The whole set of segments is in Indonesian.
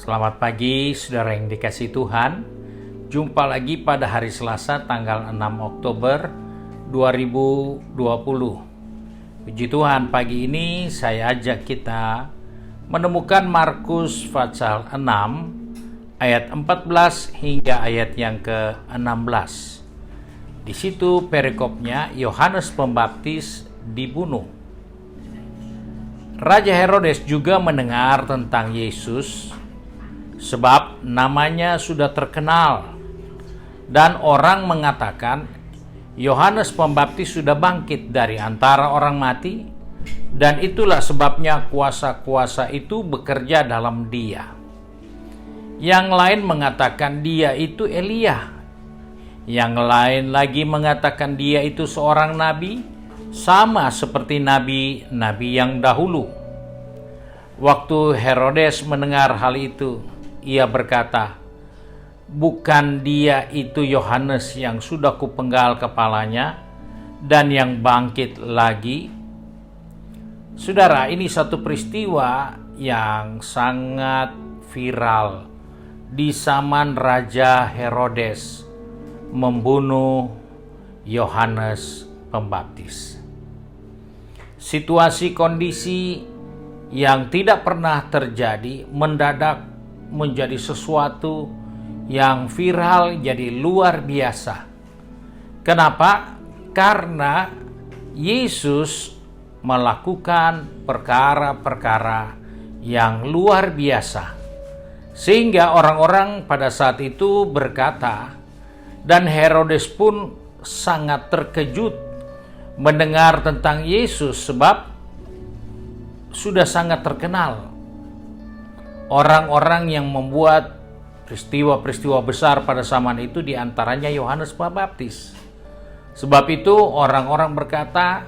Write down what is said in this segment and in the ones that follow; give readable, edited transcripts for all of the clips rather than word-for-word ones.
Selamat pagi saudara yang dikasihi Tuhan. Jumpa lagi pada hari Selasa tanggal 6 Oktober 2020. Puji Tuhan, pagi ini saya ajak kita menemukan Markus pasal 6 ayat 14 hingga ayat yang ke-16. Di situ perikopnya Yohanes Pembaptis dibunuh. Raja Herodes juga mendengar tentang Yesus sebab namanya sudah terkenal, dan orang mengatakan Yohanes Pembaptis sudah bangkit dari antara orang mati, dan itulah sebabnya kuasa-kuasa itu bekerja dalam dia. Yang lain mengatakan dia itu Elia, yang lain lagi mengatakan dia itu seorang nabi, sama seperti nabi-nabi yang dahulu. Waktu Herodes mendengar hal itu, ia berkata, "Bukan dia itu Yohanes yang sudah kupenggal kepalanya dan yang bangkit lagi?" Saudara, ini satu peristiwa yang sangat viral di zaman Raja Herodes membunuh Yohanes Pembaptis. Situasi kondisi yang tidak pernah terjadi mendadak menjadi sesuatu yang viral, jadi luar biasa. Kenapa? Karena Yesus melakukan perkara-perkara yang luar biasa, sehingga orang-orang pada saat itu berkata, dan Herodes pun sangat terkejut mendengar tentang Yesus sebab sudah sangat terkenal. Orang-orang yang membuat peristiwa-peristiwa besar pada zaman itu diantaranya Yohanes Pembaptis. Sebab itu orang-orang berkata,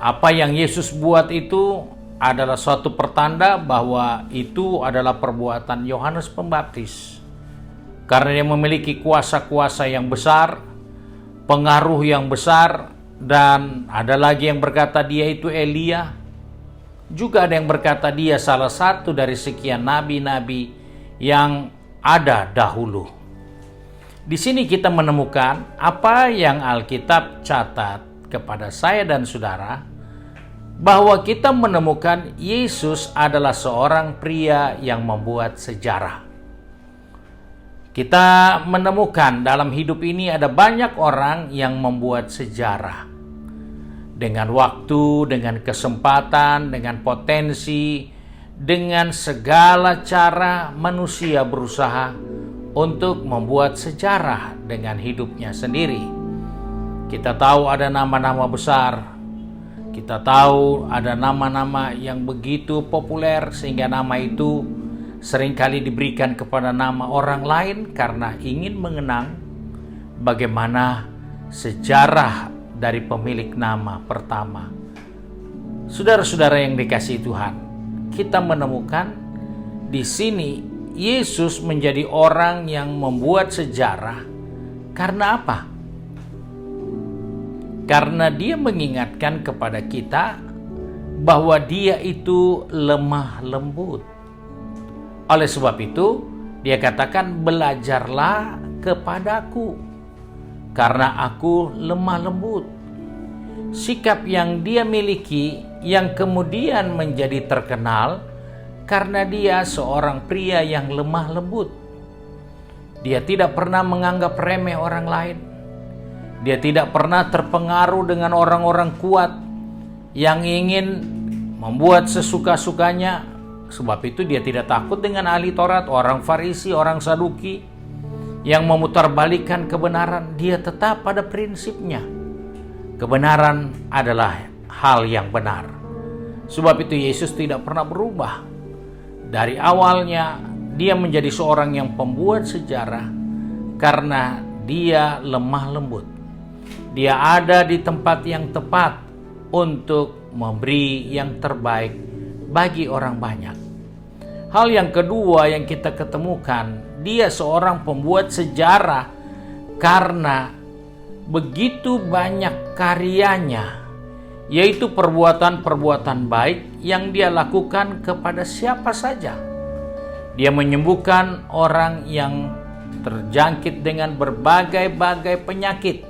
apa yang Yesus buat itu adalah suatu pertanda bahwa itu adalah perbuatan Yohanes Pembaptis. Karena dia memiliki kuasa-kuasa yang besar, pengaruh yang besar, dan ada lagi yang berkata dia itu Elia. Juga ada yang berkata dia salah satu dari sekian nabi-nabi yang ada dahulu. Di sini kita menemukan apa yang Alkitab catat kepada saya dan saudara, bahwa kita menemukan Yesus adalah seorang pria yang membuat sejarah. Kita menemukan dalam hidup ini ada banyak orang yang membuat sejarah. Dengan waktu, dengan kesempatan, dengan potensi, dengan segala cara manusia berusaha untuk membuat sejarah dengan hidupnya sendiri. Kita tahu ada nama-nama besar, kita tahu ada nama-nama yang begitu populer sehingga nama itu seringkali diberikan kepada nama orang lain karena ingin mengenang bagaimana sejarah dari pemilik nama pertama. Saudara-saudara yang dikasihi Tuhan, kita menemukan di sini Yesus menjadi orang yang membuat sejarah. Karena apa? Karena dia mengingatkan kepada kita bahwa dia itu lemah lembut. Oleh sebab itu, dia katakan, "Belajarlah kepadaku, karena aku lemah lembut." Sikap yang dia miliki yang kemudian menjadi terkenal karena dia seorang pria yang lemah lembut. Dia tidak pernah menganggap remeh orang lain. Dia tidak pernah terpengaruh dengan orang-orang kuat yang ingin membuat sesuka-sukanya. Sebab itu dia tidak takut dengan ahli Taurat, orang Farisi, orang Saduki yang memutarbalikkan kebenaran. Dia tetap pada prinsipnya. Kebenaran adalah hal yang benar. Sebab itu Yesus tidak pernah berubah. Dari awalnya dia menjadi seorang yang pembuat sejarah karena dia lemah lembut. Dia ada di tempat yang tepat untuk memberi yang terbaik bagi orang banyak. Hal yang kedua yang kita ketemukan, dia seorang pembuat sejarah karena begitu banyak karyanya, yaitu perbuatan-perbuatan baik yang dia lakukan kepada siapa saja. Dia menyembuhkan orang yang terjangkit dengan berbagai-bagai penyakit.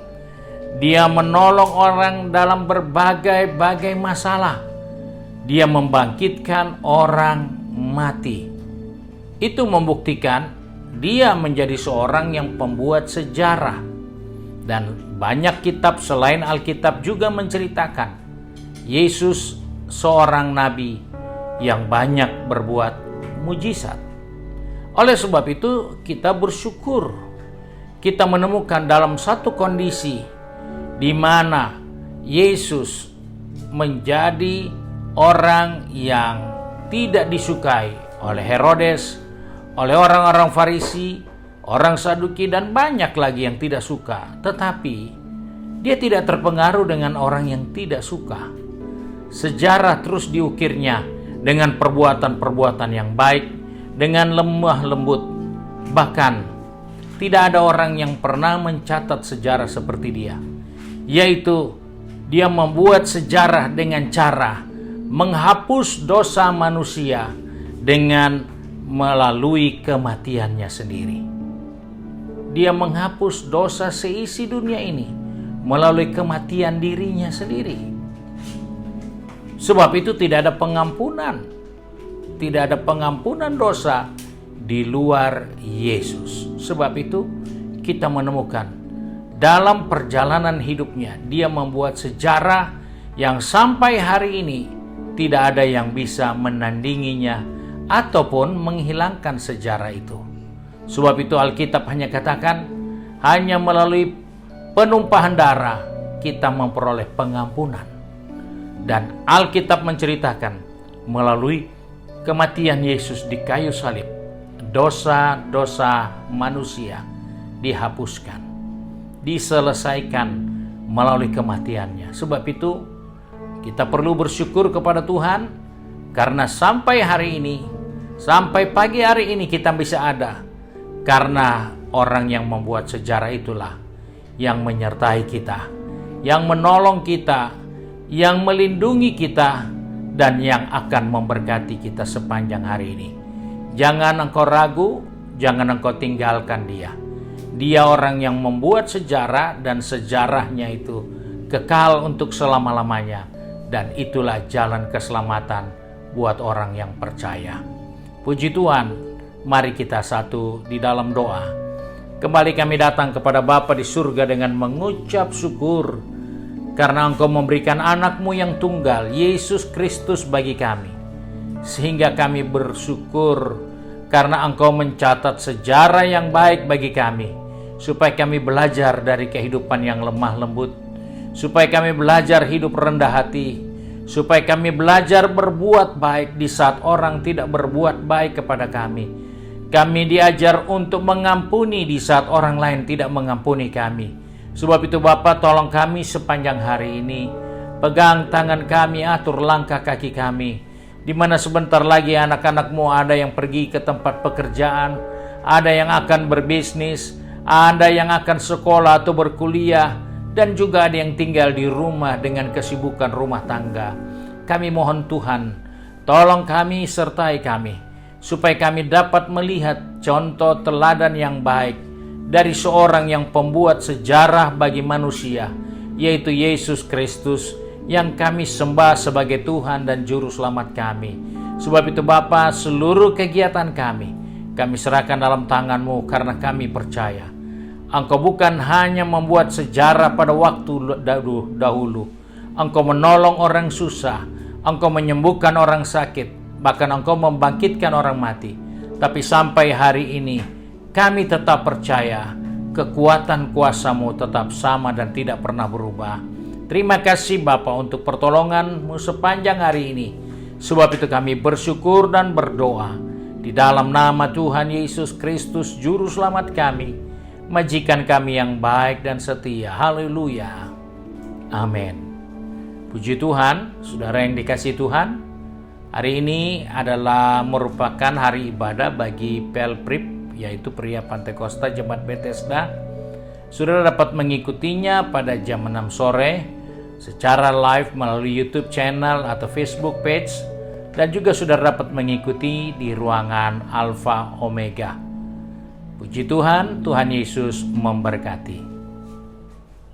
Dia menolong orang dalam berbagai-bagai masalah. Dia membangkitkan orang mati. Itu membuktikan dia menjadi seorang yang pembuat sejarah. Dan banyak kitab selain Alkitab juga menceritakan Yesus seorang nabi yang banyak berbuat mujizat. Oleh sebab itu kita bersyukur kita menemukan dalam satu kondisi di mana Yesus menjadi orang yang tidak disukai oleh Herodes, oleh orang-orang Farisi, orang Saduki, dan banyak lagi yang tidak suka. Tetapi dia tidak terpengaruh dengan orang yang tidak suka. Sejarah terus diukirnya dengan perbuatan-perbuatan yang baik, dengan lemah lembut. Bahkan tidak ada orang yang pernah mencatat sejarah seperti dia, yaitu dia membuat sejarah dengan cara menghapus dosa manusia dengan melalui kematiannya sendiri. Dia menghapus dosa seisi dunia ini melalui kematian dirinya sendiri. Sebab itu tidak ada pengampunan. Tidak ada pengampunan dosa di luar Yesus. Sebab itu kita menemukan dalam perjalanan hidupnya dia membuat sejarah yang sampai hari ini tidak ada yang bisa menandinginya ataupun menghilangkan sejarah itu. Sebab itu Alkitab hanya katakan hanya melalui penumpahan darah kita memperoleh pengampunan. Dan Alkitab menceritakan melalui kematian Yesus di kayu salib, dosa-dosa manusia dihapuskan, diselesaikan melalui kematiannya. Sebab itu kita perlu bersyukur kepada Tuhan karena sampai hari ini, sampai pagi hari ini kita bisa ada karena orang yang membuat sejarah itulah yang menyertai kita, yang menolong kita, yang melindungi kita, dan yang akan memberkati kita sepanjang hari ini. Jangan engkau ragu, jangan engkau tinggalkan dia. Dia orang yang membuat sejarah dan sejarahnya itu kekal untuk selama-lamanya. Dan itulah jalan keselamatan buat orang yang percaya. Puji Tuhan, mari kita satu di dalam doa. Kembali kami datang kepada Bapa di surga dengan mengucap syukur karena Engkau memberikan anak-Mu yang tunggal, Yesus Kristus bagi kami. Sehingga kami bersyukur karena Engkau mencatat sejarah yang baik bagi kami. Supaya kami belajar dari kehidupan yang lemah lembut. Supaya kami belajar hidup rendah hati. Supaya kami belajar berbuat baik di saat orang tidak berbuat baik kepada kami. Kami diajar untuk mengampuni di saat orang lain tidak mengampuni kami. Sebab itu Bapa, tolong kami sepanjang hari ini. Pegang tangan kami, atur langkah kaki kami. Di mana sebentar lagi anak-anak-Mu ada yang pergi ke tempat pekerjaan, ada yang akan berbisnis, ada yang akan sekolah atau berkuliah, dan juga ada yang tinggal di rumah dengan kesibukan rumah tangga. Kami mohon Tuhan, tolong kami sertai kami, supaya kami dapat melihat contoh teladan yang baik dari seorang yang pembuat sejarah bagi manusia, yaitu Yesus Kristus yang kami sembah sebagai Tuhan dan Juru Selamat kami. Sebab itu Bapa, seluruh kegiatan kami serahkan dalam tangan-Mu karena kami percaya Engkau bukan hanya membuat sejarah pada waktu dahulu. Engkau menolong orang susah, Engkau menyembuhkan orang sakit, bahkan Engkau membangkitkan orang mati. Tapi sampai hari ini kami tetap percaya kekuatan kuasa-Mu tetap sama dan tidak pernah berubah. Terima kasih Bapa untuk pertolongan-Mu sepanjang hari ini. Sebab itu kami bersyukur dan berdoa di dalam nama Tuhan Yesus Kristus Juru Selamat kami, majikan kami yang baik dan setia. Haleluya. Amin. Puji Tuhan, saudara yang dikasihi Tuhan. Hari ini adalah merupakan hari ibadah bagi Pelprip, yaitu pria Pantekosta Jemaat Bethesda. Saudara dapat mengikutinya pada jam 6 sore secara live melalui YouTube channel atau Facebook page. dan juga saudara dapat mengikuti di ruangan Alfa Omega. Puji Tuhan, Tuhan Yesus memberkati.